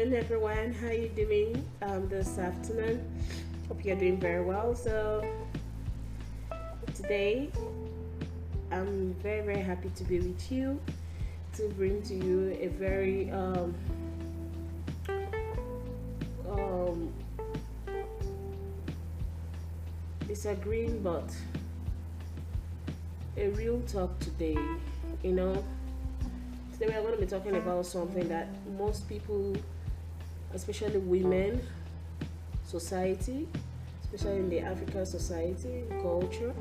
afternoon, everyone. How you doing this afternoon? Hope you're doing very well. So today, I'm very happy to be with you to bring to you a very um, disagreeing but a real talk today. You know, today we are going to be talking about something that most people, especially women, society, especially in the African society, culture,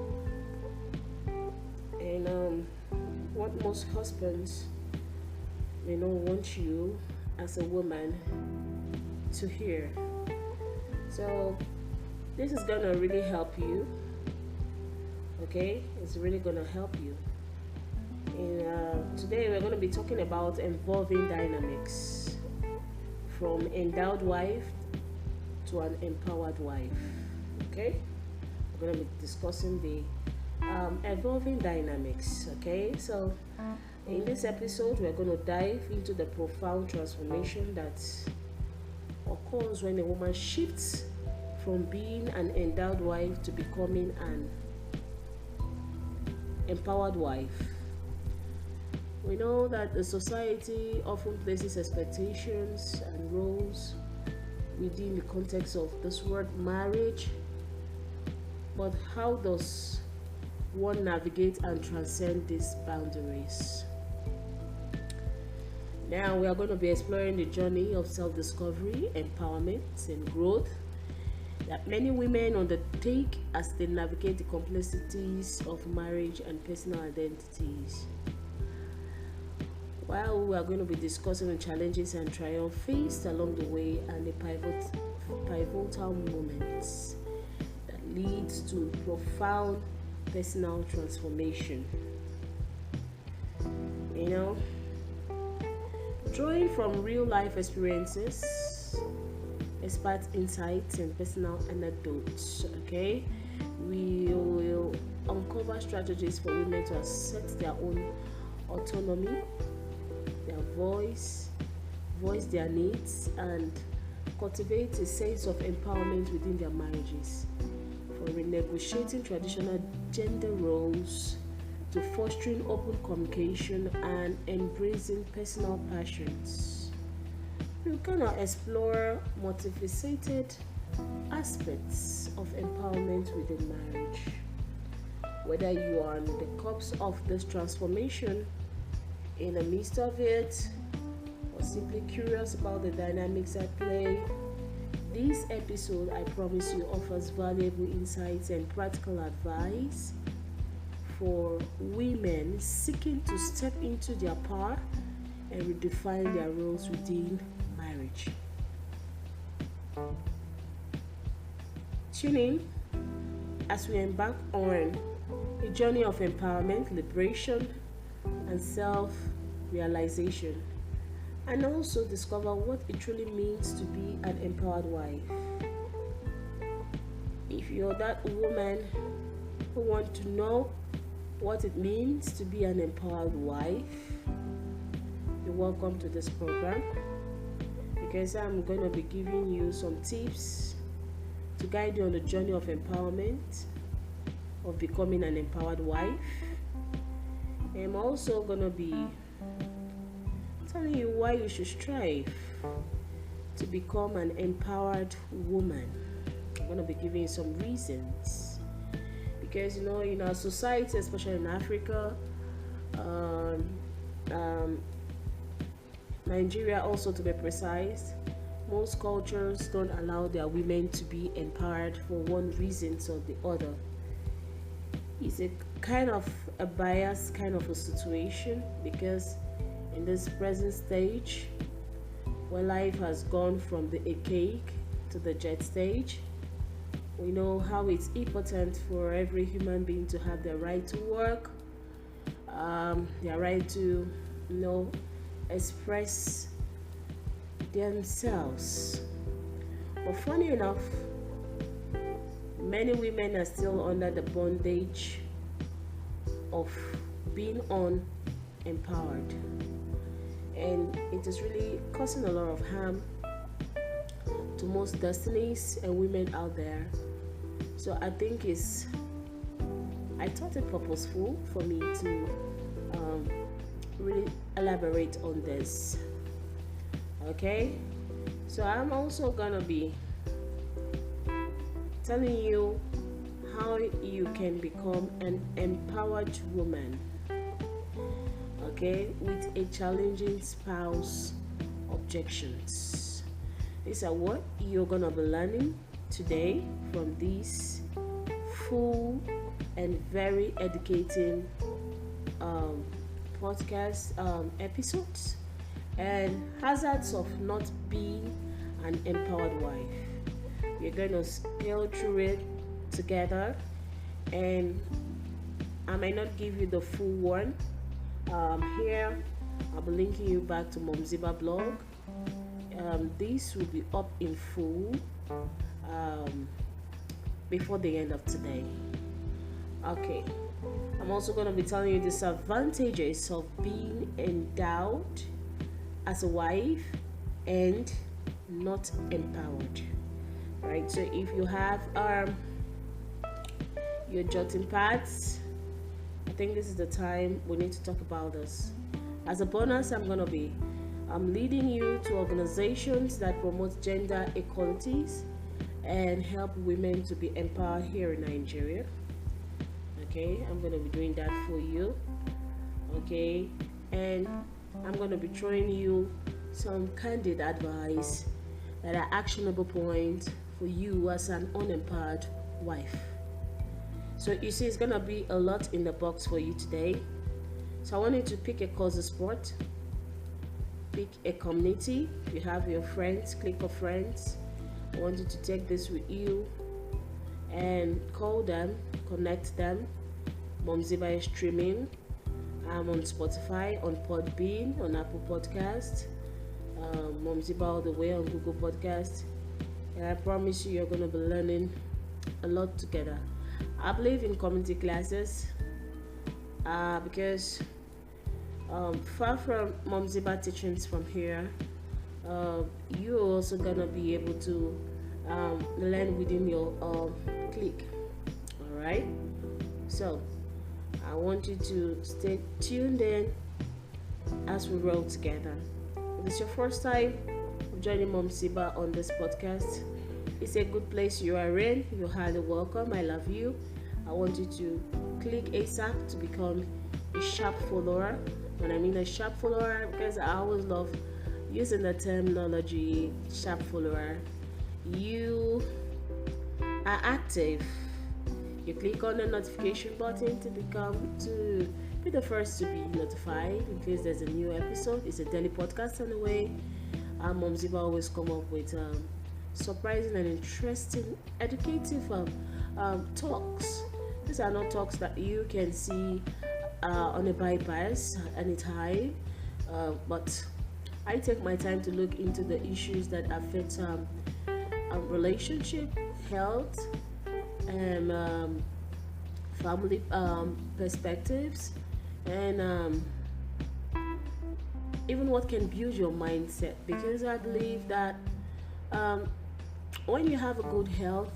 and what most husbands may not want you as a woman to hear. So, this is gonna really help you, okay? It's really gonna help you. And today we're going to be talking about evolving dynamics from endowed wife to an empowered wife. Okay, we're going to be discussing the evolving dynamics. Okay, so in this episode, we're going to dive into the profound transformation that occurs when a woman shifts from being an endowed wife to becoming an empowered wife. We know that the society often places expectations and roles within the context of this word marriage, but how does one navigate and transcend these boundaries? Now we are going to be exploring the journey of self-discovery, empowerment, and growth that many women undertake as they navigate the complexities of marriage and personal identities. While we are going to be discussing the challenges and triumphs faced along the way and the pivotal moments that leads to profound personal transformation. You know, drawing from real life experiences, expert insights, and personal anecdotes, okay, we will uncover strategies for women to assert their own autonomy, their voice their needs, and cultivate a sense of empowerment within their marriages, from renegotiating traditional gender roles to fostering open communication and embracing personal passions. We cannot explore multifaceted aspects of empowerment within marriage. Whether you are on the cusp of this transformation, in the midst of it, or simply curious about the dynamics at play, this episode, I promise you, offers valuable insights and practical advice for women seeking to step into their power and redefine their roles within marriage. Tune in as we embark on a journey of empowerment, liberation, and self-realization, and also discover what it truly means to be an empowered wife. If you're that woman who wants to know what it means to be an empowered wife, you're welcome to this program, because I'm going to be giving you some tips to guide you on the journey of empowerment, of becoming an empowered wife. I'm also going to be telling you why you should strive to become an empowered woman. I'm going to be giving you some reasons. Because, you know, in our society, especially in Africa, Nigeria also to be precise, most cultures don't allow their women to be empowered for one reason or the other. It's a kind of a bias kind of a situation, because in this present stage where life has gone from the archaic to the jet stage, we know how it's important for every human being to have their right to work, their right to, you know, express themselves. But funny enough, many women are still under the bondage of being unempowered, and it is really causing a lot of harm to most destinies and women out there. So I thought it purposeful for me to really elaborate on this. Okay, so I'm also gonna be telling you how you can become an empowered woman, okay, with a challenging spouse objections. These are what you're gonna be learning today from these full and very educating podcast episodes and hazards of not being an empowered wife. We're going to scale through it together, and I might not give you the full one. Here, I'll be linking you back to Mumzibah blog. This will be up in full before the end of today. Okay, I'm also going to be telling you the disadvantages of being endowed as a wife and not empowered. Right, so if you have your jotting pads, I think this is the time we need to talk about this. As a bonus, I'm leading you to organizations that promote gender equalities and help women to be empowered here in Nigeria. Okay, I'm going to be doing that for you. Okay, and I'm going to be throwing you some candid advice that are actionable points for you as an unempowered wife. So you see, it's going to be a lot in the box for you today. So I want you to pick a cause of sport, pick a community. If you have your friends, click of friends. I want you to take this with you and call them, connect them. Mumzibah is streaming. I'm on Spotify, on Podbean, on Apple Podcast, Mumzibah all the way on Google Podcast. And I promise you're going to be learning a lot together. I believe in community classes because far from Mumzibah teachings from here, you're also going to be able to learn within your clique. Alright? So, I want you to stay tuned in as we roll together. If it's your first time joining Mumzibah on this podcast, it's a good place you are in. You're highly welcome. I love you. I want you to click ASAP to become a sharp follower. When I mean a sharp follower, because I always love using the terminology sharp follower. You are active. You click on the notification button to be the first to be notified in case there's a new episode. It's a daily podcast anyway. Mumzibah always come up with surprising and interesting, educative talks. These are not talks that you can see on a bypass anytime, but I take my time to look into the issues that affect relationship, health, and family perspectives, and even what can build your mindset, because I believe that when you have a good health,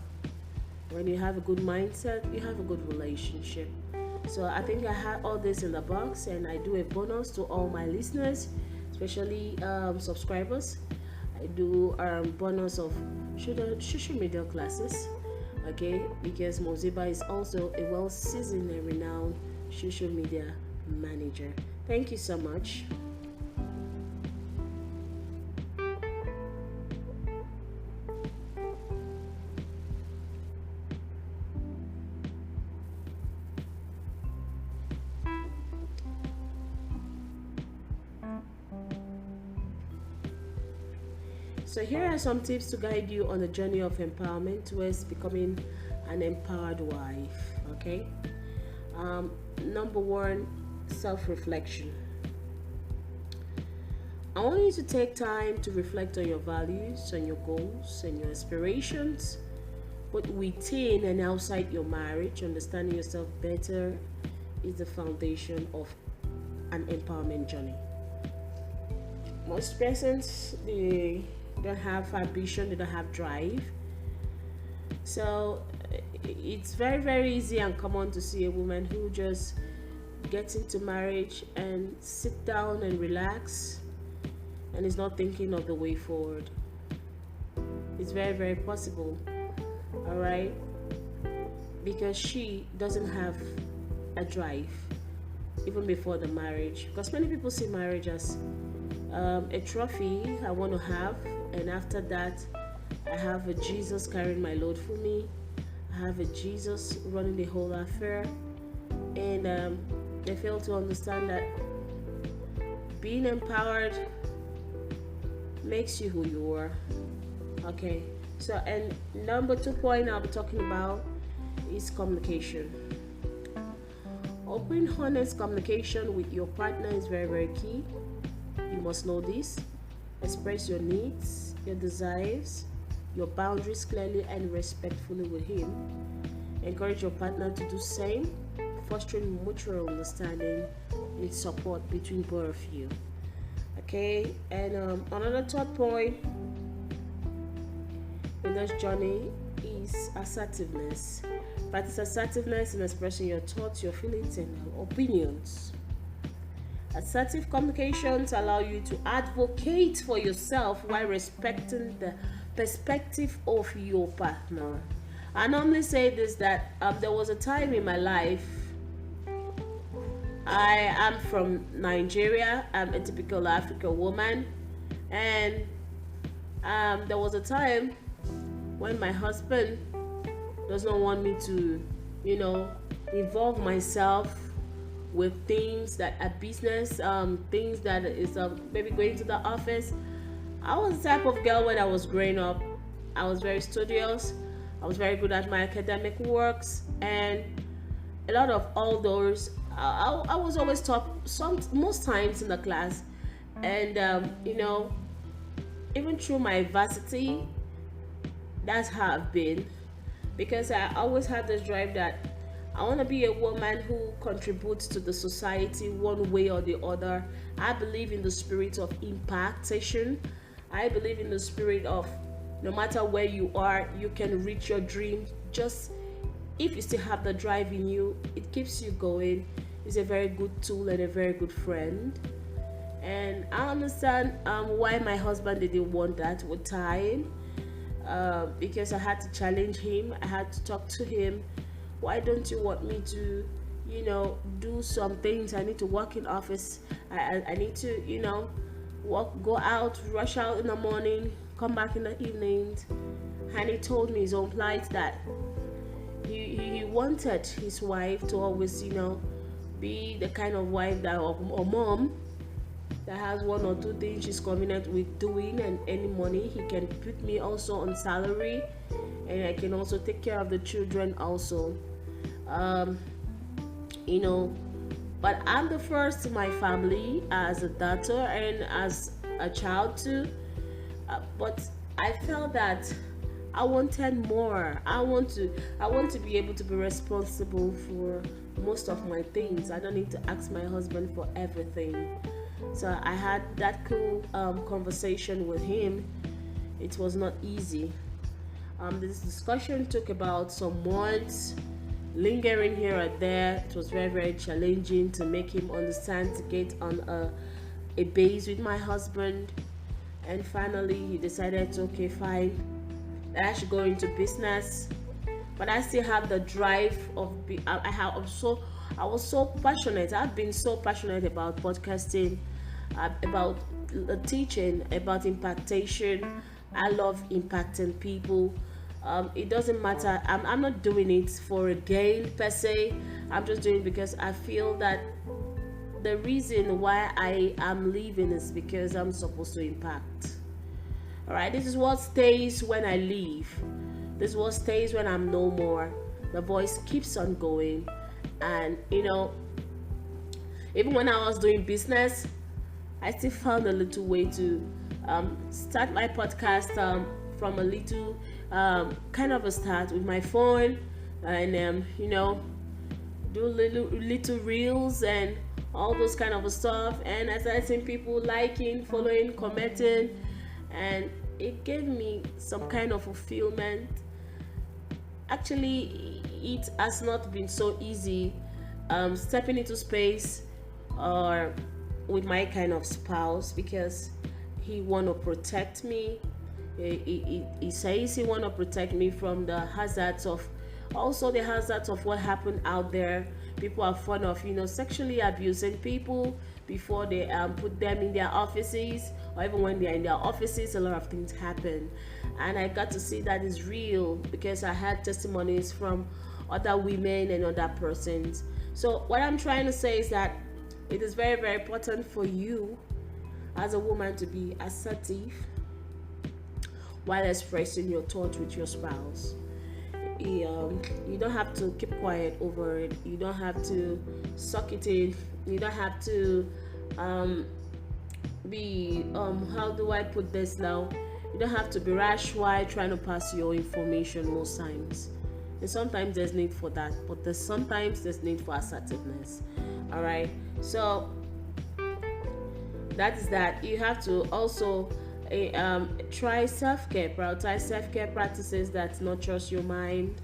when you have a good mindset, you have a good relationship. So I think I had all this in the box, and I do a bonus to all my listeners, especially subscribers. I do bonus of social media classes, okay, because Mumzibah is also a well-seasoned and renowned social media manager. Thank you so much. So here are some tips to guide you on the journey of empowerment towards becoming an empowered wife. Okay. Number one, self-reflection. I want you to take time to reflect on your values, on your goals, and your aspirations, both within and outside your marriage. Understanding yourself better is the foundation of an empowerment journey. Most persons, they they don't have ambition, they don't have drive. So it's very, very easy and common to see a woman who just gets into marriage and sit down and relax and is not thinking of the way forward. It's very, very possible, all right, because she doesn't have a drive even before the marriage. Because many people see marriage as a trophy I want to have, and after that I have a Jesus carrying my load for me, I have a Jesus running the whole affair, and they fail to understand that being empowered makes you who you are. Okay, so, and number 2 point I'll be talking about is communication. Open, honest communication with your partner is very, very key. You must know this. Express your needs, your desires, your boundaries clearly and respectfully with him. Encourage your partner to do same, fostering mutual understanding and support between both of you. Okay, and another 3rd point in this journey is assertiveness. Practice assertiveness in expressing your thoughts, your feelings, and opinions. Assertive communications allow you to advocate for yourself while respecting the perspective of your partner. I normally say this, that there was a time in my life. I am from Nigeria. I'm a typical African woman, and there was a time when my husband does not want me to, involve myself with things that are business, things that is maybe going to the office. I was the type of girl when I was growing up. I was very studious. I was very good at my academic works, and a lot of all those. I was always top most times in the class, and even through my varsity, that's how I've been, because I always had this drive that I want to be a woman who contributes to the society one way or the other. I believe in the spirit of impactation. I believe in the spirit of no matter where you are, you can reach your dream. Just if you still have the drive in you, it keeps you going. It's a very good tool and a very good friend. And I understand why my husband didn't want that with time, because I had to challenge him. I had to talk to him. Why don't you want me to, do some things? I need to work in office. I need to, go out, rush out in the morning, come back in the evenings. And he told me his own plight that he wanted his wife to always, be the kind of wife that or mom that has 1 or 2 things she's convenient with doing, and any money he can put me also on salary, and I can also take care of the children also. But I'm the first in my family as a daughter and as a child too. But I felt that I wanted more. I want to be able to be responsible for most of my things. I don't need to ask my husband for everything. So I had that cool conversation with him. It was not easy. This discussion took about some months, lingering here and there. It was very, very challenging to make him understand, to get on a base with my husband. And finally he decided, okay, fine, I should go into business. But I still have the drive of I was so passionate. I've been so passionate about podcasting, about teaching, about impactation. I love impacting people. It doesn't matter. I'm not doing it for a gain per se. I'm just doing it because I feel that the reason why I am leaving is because I'm supposed to impact. All right, this is what stays when I leave. This is what stays when I'm no more. The voice keeps on going. And even when I was doing business, I still found a little way to start my podcast from a little kind of a start with my phone, and do little reels and all those kind of stuff. And I started seeing people liking, following, commenting, and it gave me some kind of fulfillment. Actually, it has not been so easy stepping into space or with my kind of spouse, because he want to protect me. He says he want to protect me from the hazards of, also the hazards of what happened out there. People are fond of, sexually abusing people before they put them in their offices, or even when they're in their offices, a lot of things happen. And I got to see that is real because I had testimonies from other women and other persons. So what I'm trying to say is that it is very, very important for you as a woman to be assertive while expressing your thoughts with your spouse. You don't have to keep quiet over it. You don't have to suck it in. You don't have to be how do I put this now? You don't have to be rash while trying to pass your information most times. And sometimes there's need for that, but sometimes there's need for assertiveness. All right. So that is that. You have to also try self-care. Prioritize self-care practices that nurtures your mind,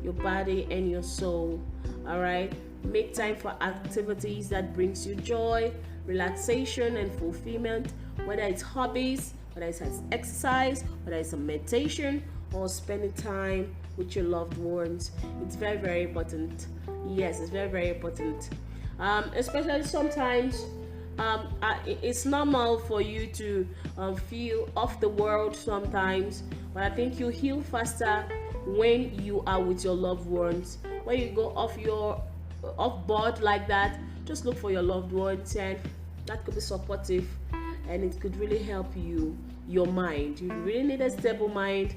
your body, and your soul. All right. Make time for activities that brings you joy, relaxation, and fulfillment. Whether it's hobbies, whether it's exercise, whether it's a meditation, or spending time with your loved ones. It's very, very important. Yes, it's very, very important. Especially sometimes it's normal for you to feel off the world sometimes, but I think you heal faster when you are with your loved ones. When you go off board like that, just look for your loved ones, and that could be supportive, and it could really help your mind. You really need a stable mind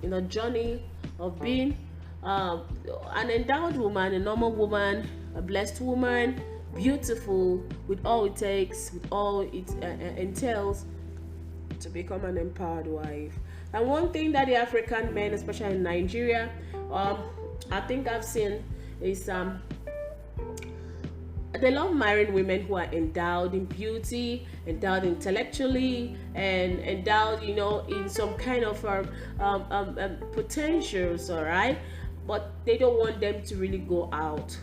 in a journey of being an endowed woman, a normal woman, a blessed woman, beautiful, with all it takes, with all it entails to become an empowered wife. And one thing that the African men, especially in Nigeria, I think I've seen is they love marrying women who are endowed in beauty, endowed intellectually, and endowed, in some kind of potentials, all right? But they don't want them to really go out,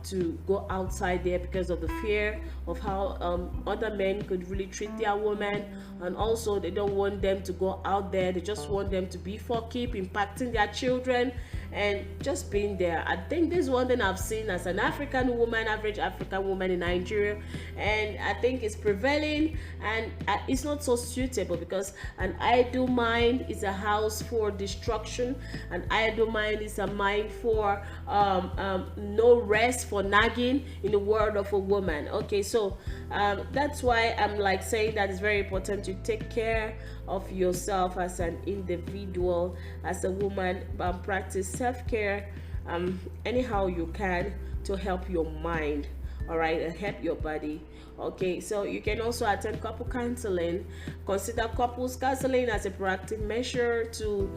to go outside there because of the fear of how other men could really treat their women. And also they don't want them to go out there. They just want them to be for keep, impacting their children and just being there. I think this is one thing I've seen as an African woman, average African woman in Nigeria, and I think it's prevailing, and it's not so suitable, because an idle mind is a house for destruction. An idle mind is a mind for no rest, for nagging, in the word of a woman. Okay, so that's why I'm like saying that it's very important to take care of yourself as an individual, as a woman. Practice self-care anyhow you can to help your mind, all right, and help your body. Okay, so you can also attend couple counseling. Consider couples counseling as a proactive measure to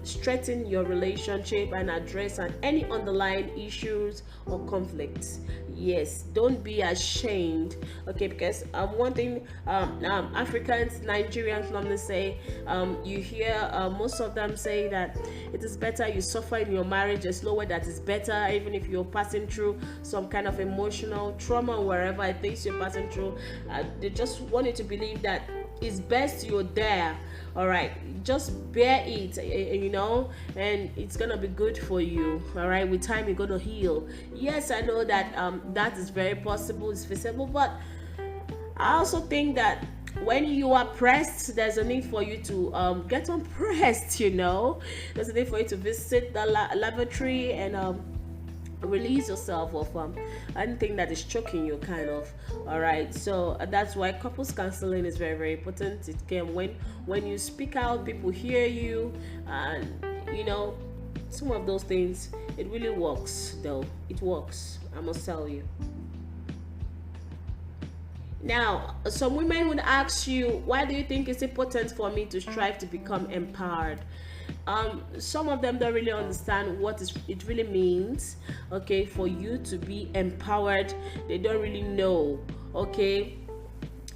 strengthen your relationship and address any underlying issues or conflicts. Yes, don't be ashamed. Okay, because one thing Africans, Nigerians normally say, you hear most of them say that it is better you suffer in your marriage. There's no way that is better, even if you're passing through some kind of emotional trauma, wherever it is you're passing through. They just want you to believe that it's best you're there. All right, just bear it, and it's gonna be good for you. All right, with time you're gonna heal. Yes, I know that that is very possible, it's feasible, but I also think that when you are pressed, there's a need for you to get unpressed. There's a need for you to visit the lavatory and release yourself of anything that is choking you, kind of. All right, so that's why couples counseling is very, very important. It can, when you speak out, people hear you, and some of those things, it really works. Though it works, I must tell you. Now, some women would ask you, why do you think it's important for me to strive to become empowered? Some of them don't really understand what it really means, okay, for you to be empowered. They don't really know, okay.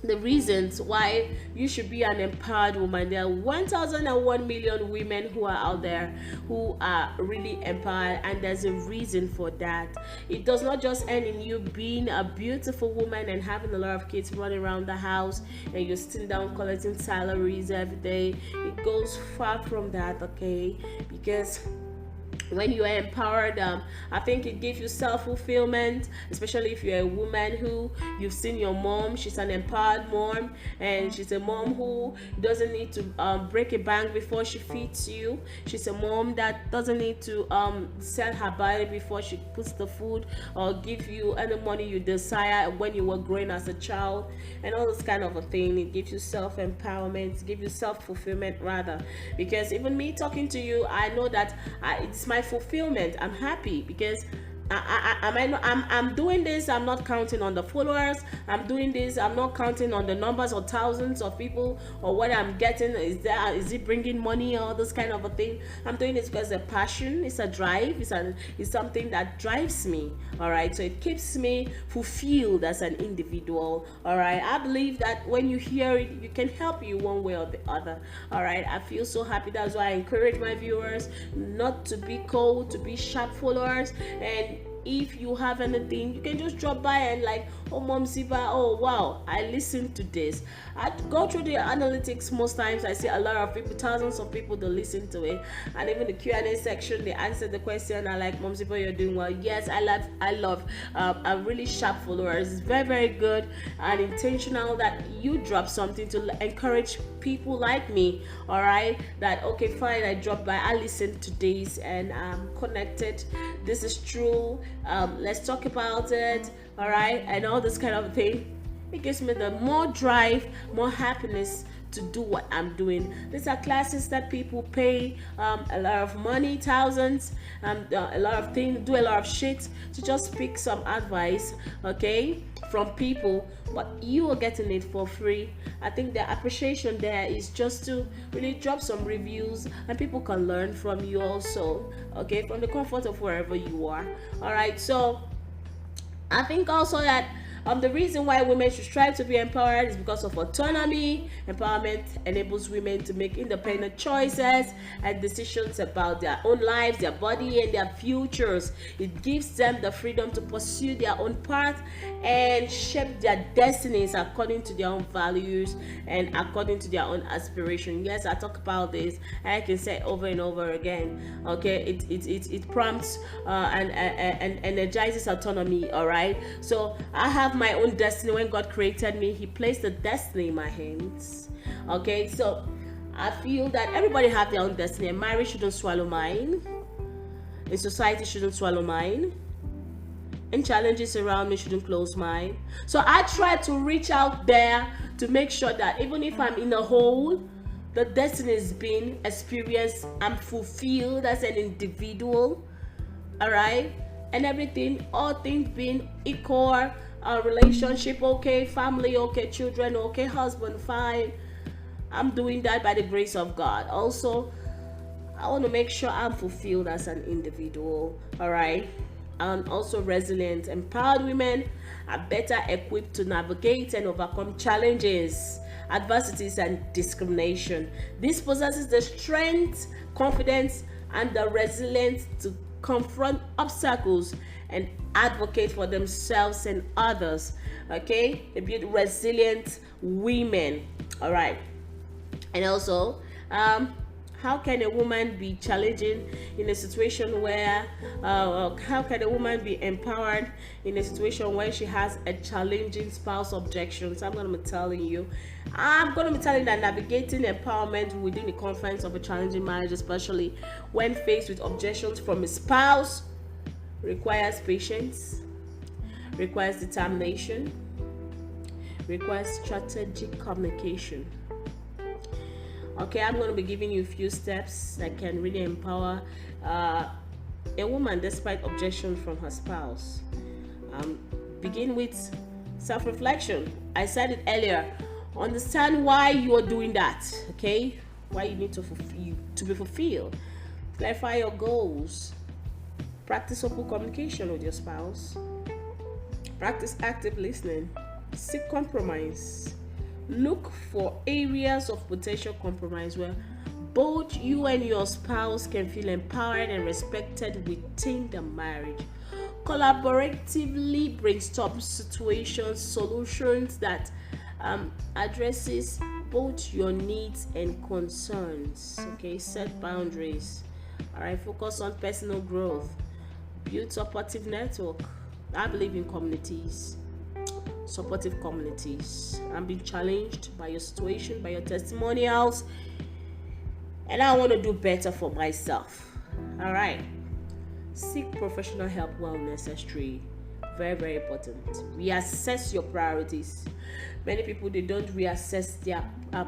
the reasons why you should be an empowered woman. There are 1001 million women who are out there who are really empowered, and there's a reason for that. It does not just end in you being a beautiful woman and having a lot of kids running around the house and you're still down collecting salaries every day. It goes far from that, okay? Because when you are empowered, I think it gives you self-fulfillment, especially if you're a woman who you've seen your mom. She's an empowered mom, and she's a mom who doesn't need to break a bank before she feeds you. She's a mom that doesn't need to sell her body before she puts the food or give you any money you desire when you were growing as a child, and all this kind of a thing. It gives you self-empowerment, it gives you self-fulfillment rather, because even me talking to you, I know that it's my fulfillment. I'm happy because I'm doing this. I'm not counting on the followers. I'm doing this. I'm not counting on the numbers or thousands of people or what I'm getting. Is it bringing money or this kind of a thing? I'm doing this because it's a passion. It's a drive. It's something that drives me. All right. So it keeps me fulfilled as an individual. All right. I believe that when you hear it, it can help you one way or the other. All right. I feel so happy. That's why I encourage my viewers not to be cold, to be sharp followers. And if you have anything, you can just drop by and like, oh Mumzibah, oh wow, I listened to this. I go through the analytics. Most times I see a lot of people, thousands of people that listen to it, and even the Q&A section, they answer the question. I like, Mumzibah, you're doing well. Yes, I love a really sharp followers. It's very, very good and intentional that you drop something to encourage people like me. All right, that okay, fine, I dropped by, I listened to this and I'm connected. This is true. Let's talk about it. All right, and all this kind of thing. It gives me the more drive, more happiness to do what I'm doing. These are classes that people pay a lot of money, thousands, a lot of things, do a lot of shit to just pick some advice, okay, from people, but you are getting it for free. I think the appreciation there is just to really drop some reviews and people can learn from you also, okay, from the comfort of wherever you are. All right, so I think also that the reason why women should strive to be empowered is because of autonomy. Empowerment enables women to make independent choices and decisions about their own lives, their body, and their futures. It gives them the freedom to pursue their own path and shape their destinies according to their own values and according to their own aspiration. Yes, I talk about this, and I can say over and over again. Okay, it prompts and energizes autonomy. All right, so I have my own destiny. When God created me, He placed the destiny in my hands. Okay, so I feel that everybody have their own destiny, and marriage shouldn't swallow mine, and society shouldn't swallow mine, and challenges around me shouldn't close mine. So I try to reach out there to make sure that even if I'm in a hole, the destiny is being experienced, I'm fulfilled as an individual. All right, and everything, all things being equal, relationship okay, family okay, children okay, husband fine. I'm doing that by the grace of God. Also, I want to make sure I'm fulfilled as an individual. All right, and also resilient. Empowered women are better equipped to navigate and overcome challenges, adversities, and discrimination. This possesses the strength, confidence, and the resilience to confront obstacles and advocate for themselves and others. Okay, they build resilient women. All right, and also how can a woman be challenging in a situation where how can a woman be empowered in a situation where she has a challenging spouse objections? I'm going to be telling you that navigating empowerment within the confines of a challenging marriage, especially when faced with objections from a spouse, requires patience, requires determination, requires strategic communication. Okay, I'm going to be giving you a few steps that can really empower a woman despite objections from her spouse. Begin with self-reflection. I said it earlier. Understand why you are doing that. Okay, why you need to be fulfilled. Clarify your goals. Practice open communication with your spouse. Practice active listening. Seek compromise. Look for areas of potential compromise where both you and your spouse can feel empowered and respected within the marriage. Collaboratively brainstorm situations, solutions that addresses both your needs and concerns. Okay, set boundaries. All right, focus on personal growth. Build supportive network. I believe in communities, supportive communities. I'm being challenged by your situation, by your testimonials, and I want to do better for myself. All right. Seek professional help where necessary. Very, very important. Reassess your priorities. Many people, they don't reassess their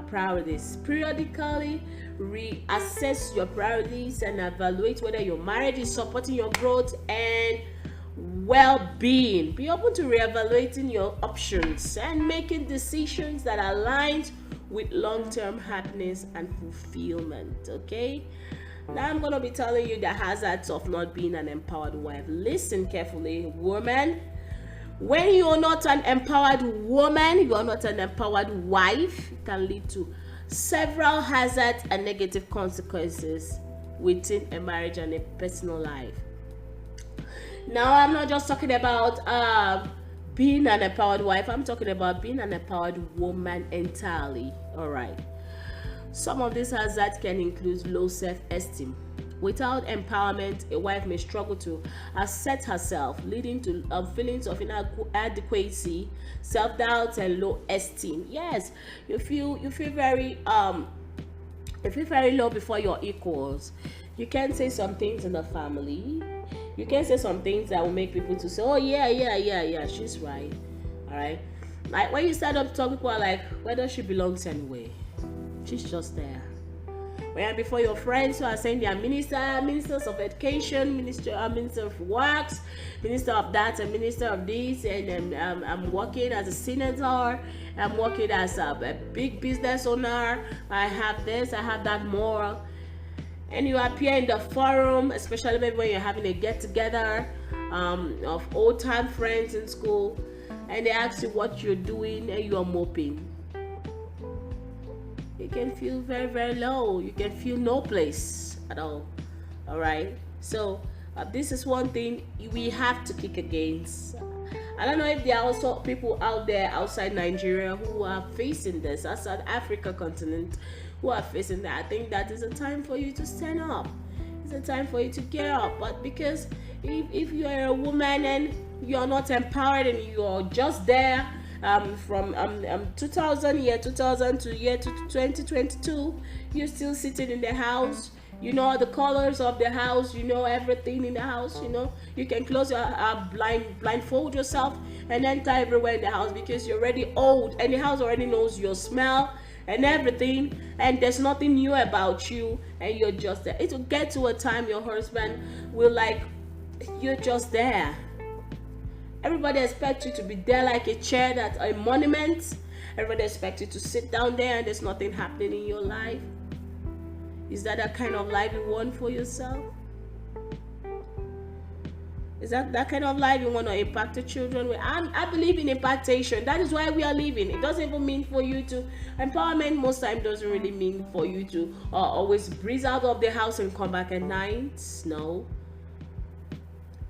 priorities. Periodically reassess your priorities and evaluate whether your marriage is supporting your growth and well-being. Be open to reevaluating your options and making decisions that align with long-term happiness and fulfillment. Okay, now I'm going to be telling you the hazards of not being an empowered wife. Listen carefully, woman. When you're not an empowered woman, you are not an empowered wife, it can lead to several hazards and negative consequences within a marriage and a personal life. Now, I'm not just talking about being an empowered wife. I'm talking about being an empowered woman entirely. All right. Some of these hazards can include low self-esteem. Without empowerment, a wife may struggle to accept herself, leading to feelings of inadequacy, self-doubt, and low esteem. Yes, you feel very low before your equals. You can say some things in the family. You can say some things that will make people to say, "Oh yeah, she's right." All right. Like when you start up talking, people are like, "Where does she belong anyway? She's just there." When before your friends who are saying they are ministers of education, minister of works, minister of that, and minister of this, and I'm working as a senator, I'm working as a big business owner, I have this, I have that more. And you appear in the forum, especially maybe when you're having a get-together of old-time friends in school, and they ask you what you're doing, and you are moping. You can feel very, very low. You can feel no place at all. All right. So this is one thing we have to kick against. I don't know if there are also people out there outside Nigeria who are facing this, outside Africa continent, who are facing that. I think that is a time for you to stand up. It's a time for you to get up. But because if you are a woman and you're not empowered and you're just there, from 2000 to year 2022, you're still sitting in the house. You know the colors of the house, you know everything in the house, you know you can close your blindfold yourself and enter everywhere in the house because you're already old and the house already knows your smell and everything, and there's nothing new about you, and you're just there. It will get to a time your husband will like, you're just there. Everybody expects you to be there like a chair, that's a monument. Everybody expects you to sit down there and there's nothing happening in your life. Is that the kind of life you want for yourself? Is that kind of life you want to impact the children with? I believe in impactation. That is why we are living. It doesn't even mean for you to, empowerment most time doesn't really mean for you to always breeze out of the house and come back at night. No.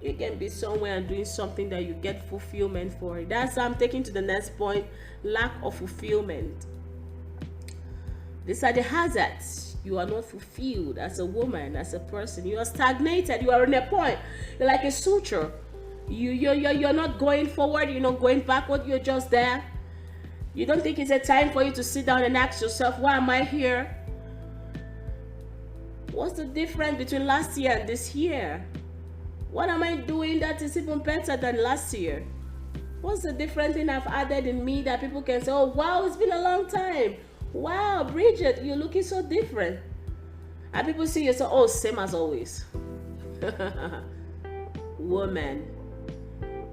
You can be somewhere and doing something that you get fulfillment for. That's I'm taking to the next point, lack of fulfillment. These are the hazards. You are not fulfilled as a woman, as a person. You are stagnated. You are in a point. You're like a suture. You're not going forward. You're not going backward. You're just there. You don't think it's a time for you to sit down and ask yourself, why am I here? What's the difference between last year and this year? What am I doing that is even better than last year? What's the different thing I've added in me that people can say, oh, wow, it's been a long time. Wow, Bridget, you're looking so different. And people see you say, oh, same as always. Woman,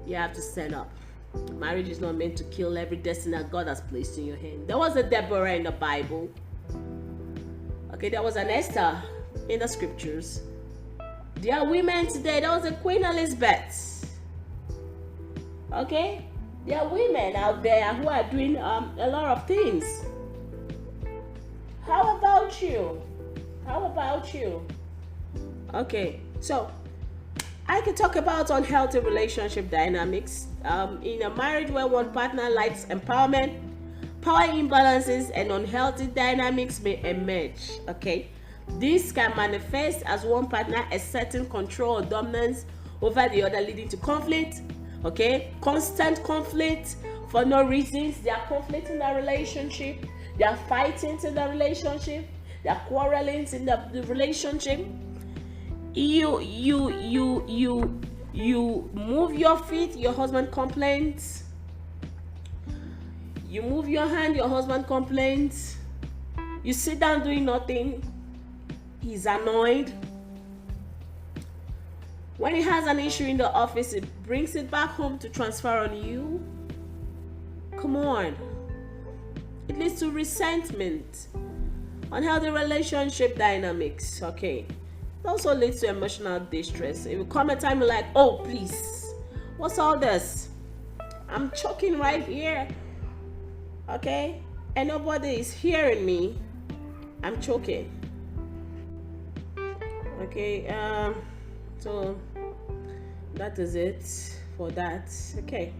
you have to stand up. Marriage is not meant to kill every destiny that God has placed in your hand. There was a Deborah in the Bible. Okay, there was an Esther in the scriptures. There are women today. There was a Queen Elizabeth. Okay? There are women out there who are doing a lot of things. How about you? How about you? Okay, so I can talk about unhealthy relationship dynamics. In a marriage where one partner lacks empowerment, power imbalances and unhealthy dynamics may emerge. Okay, this can manifest as one partner exerting control or dominance over the other, leading to conflict. Okay, constant conflict for no reasons. They are conflicting in the relationship, they are fighting in the relationship, they are quarreling in the relationship. You move your feet, your husband complains. You move your hand, your husband complains. You sit down doing nothing, he's annoyed. When he has an issue in the office, he brings it back home to transfer on you. Come on. It leads to resentment, unhealthy relationship dynamics. Okay, it also leads to emotional distress. It will come a time like, oh please, what's all this? I'm choking right here. Okay, and nobody is hearing me. I'm choking. Okay, so that is it for that. Okay,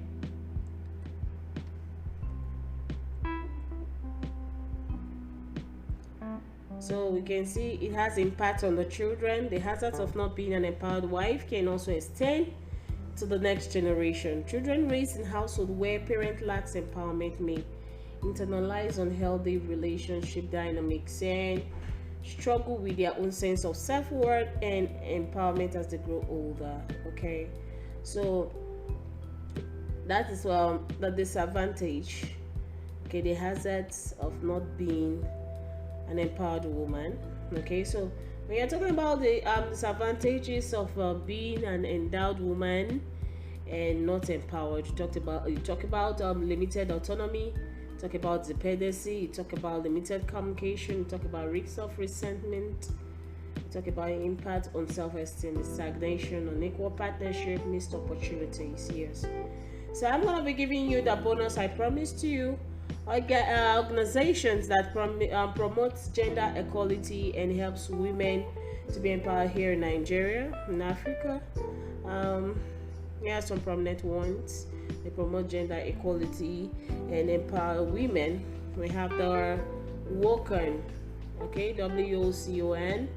so we can see it has impact on the children. The hazards of not being an empowered wife can also extend to the next generation. Children raised in household where parent lacks empowerment may internalize unhealthy relationship dynamics and struggle with their own sense of self-worth and empowerment as they grow older. Okay, so that is the disadvantage. Okay, the hazards of not being an empowered woman. Okay, so when you're talking about the disadvantages of being an endowed woman and not empowered, you talk about limited autonomy, talk about dependency, you talk about limited communication, you talk about risks of resentment, you talk about impact on self-esteem, stagnation, unequal partnership, missed opportunities. Yes, so I'm going to be giving you the bonus I promised to you. Organizations that promotes gender equality and helps women to be empowered here in Nigeria, in Africa. Here are some prominent ones. They promote gender equality and empower women. We have the WOCON, okay, WOCON,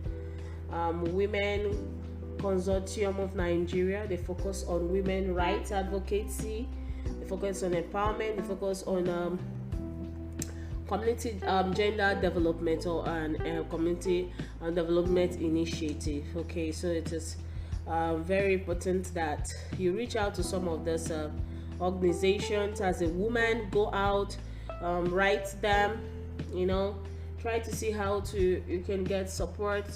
Women Consortium of Nigeria. They focus on women rights advocacy. They focus on empowerment. They focus on community gender development or community development initiative. Okay, so it is very important that you reach out to some of these organizations as a woman. Go out, write them, try to see how you can get support,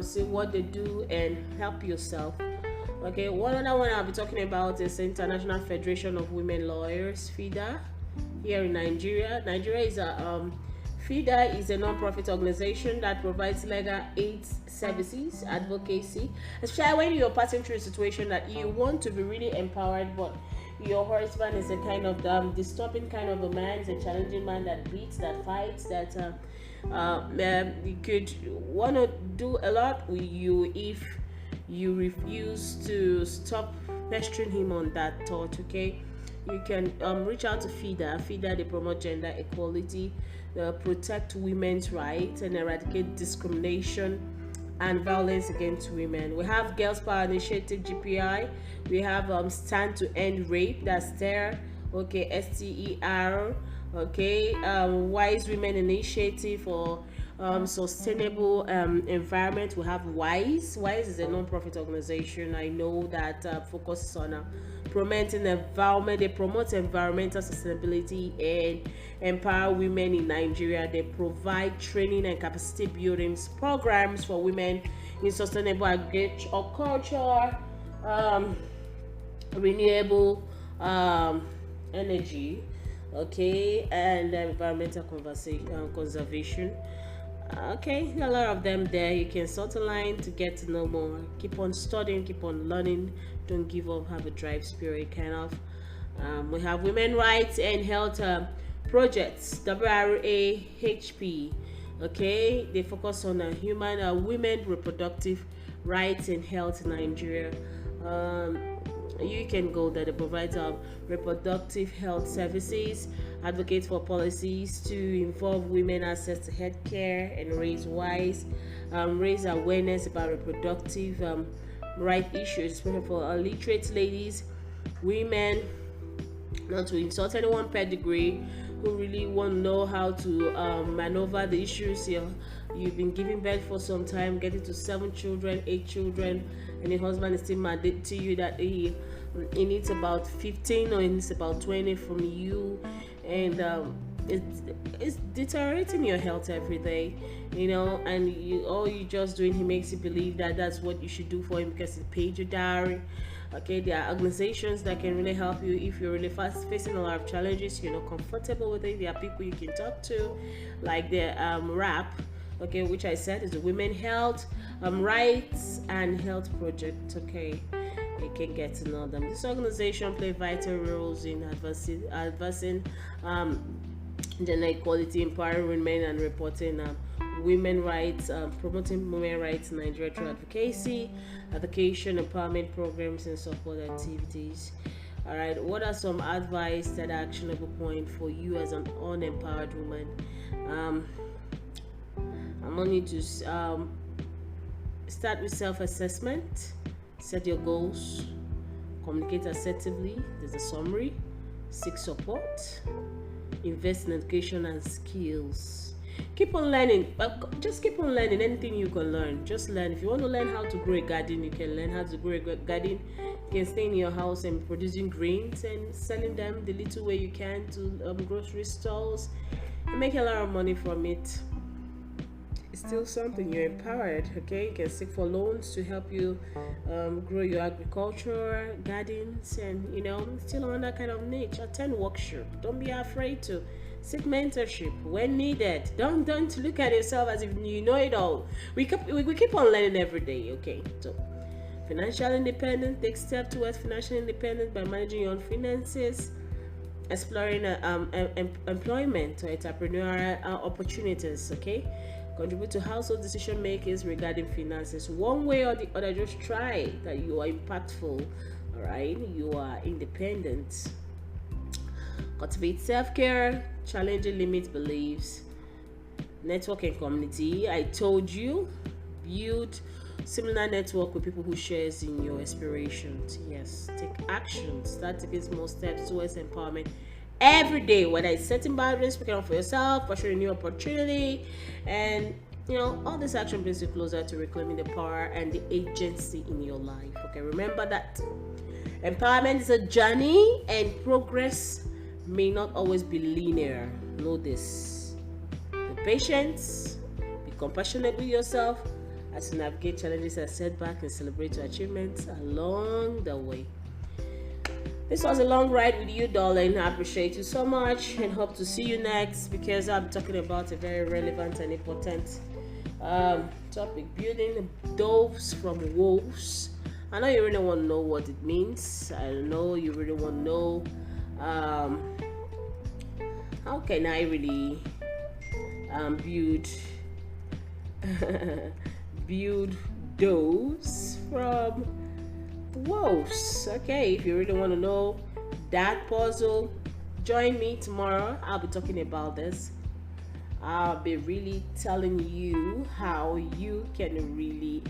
see what they do and help yourself. Okay, one other one I'll be talking about is the International Federation of Women Lawyers, FIDA, here in Nigeria. FIDA is a non-profit organization that provides legal aid services, advocacy, especially when you're passing through a situation that you want to be really empowered, but your husband is a kind of disturbing kind of a man, is a challenging man that beats, that fights, that you could want to do a lot with you if you refuse to stop pestering him on that thought. Okay, you can reach out to FIDA. FIDA, they promote gender equality, protect women's rights and eradicate discrimination and violence against women. We have Girls Power Initiative, GPI. We have Stand to End Rape, that's STER, okay, STER, okay, Wise Women Initiative for sustainable environment. We have Wise is a non-profit organization I know that focuses on promoting environment. They promote environmental sustainability and empower women in Nigeria. They provide training and capacity building programs for women in sustainable agriculture, renewable energy, okay, and environmental conservation. Okay, a lot of them there. You can sort a line to get to know more. Keep on studying, keep on learning. Don't give up. Have a drive spirit, kind of. We have women rights and health projects, WRAHP. Okay, they focus on human women reproductive rights and health in Nigeria. Um, you can go there. They provide reproductive health services, advocate for policies to involve women access to healthcare and raise awareness about reproductive right issues, especially for literate ladies, women, not to insult anyone pedigree, who really want to know how to maneuver the issues here. You've been giving birth for some time, getting to 7 children, 8 children, and your husband is still mad to you that he needs about 15 or he needs about 20 from you, and it's deteriorating your health every day, and all you just doing, he makes you believe that that's what you should do for him because he paid your dowry. Okay, there are organizations that can really help you if you're really facing a lot of challenges, you're not comfortable with it. There are people you can talk to, like the RAP, okay, which I said is the Women Health Rights and Health Project. Okay, you can get to know them. This organization play vital roles in advancing gender equality, empowering women, and reporting women rights, promoting women rights in Nigeria through advocacy, education, empowerment programs, and support activities. All right, what are some advice that are actionable point for you as an unempowered woman? I'm going to start with self-assessment, set your goals, communicate assertively. There's a summary, seek support, invest in education and skills. Keep on learning. Just keep on learning anything you can learn. Just learn. If you want to learn how to grow a garden, you can learn how to grow a garden. You can stay in your house and producing greens and selling them the little way you can to grocery stores and make a lot of money from it. It's still something. You're empowered. Okay, you can seek for loans to help you grow your agriculture gardens, and still on that kind of niche. Attend workshop. Don't be afraid to seek mentorship when needed. Don't look at yourself as if you know it all. We keep on learning every day. Okay, so financial independence. Take steps towards financial independence by managing your own finances, exploring employment or entrepreneurial opportunities. Okay, contribute to household decision makers regarding finances. One way or the other, just try that you are impactful. All right, you are independent. Cultivate self-care, challenging limit beliefs, network and community. I told you, build similar network with people who shares in your aspirations. Yes, take action. Start taking small steps towards empowerment every day, whether it's setting boundaries, speaking up for yourself, pursuing a new opportunity, and all this action brings you closer to reclaiming the power and the agency in your life. Okay, remember that empowerment is a journey and progress may not always be linear. Know this. Be patient, be compassionate with yourself as you navigate challenges and setbacks, and celebrate your achievements along the way. This was a long ride with you, darling. I appreciate you so much and hope to see you next, because I'm talking about a very relevant and important topic: building doves from wolves. I know you really want to know what it means. I know you really want to know how can I really build build doves from wolves. Okay, if you really want to know that puzzle, join me tomorrow. I'll be talking about this. I'll be really telling you how you can really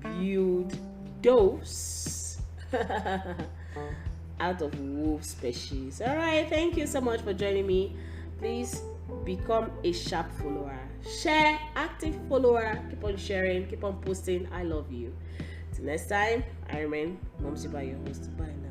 build doves out of wolf species. All right, thank you so much for joining me. Please become a sharp follower, share, active follower, keep on sharing, keep on posting. I love you. Till next time, I remain Mumzibah, your host. Bye now.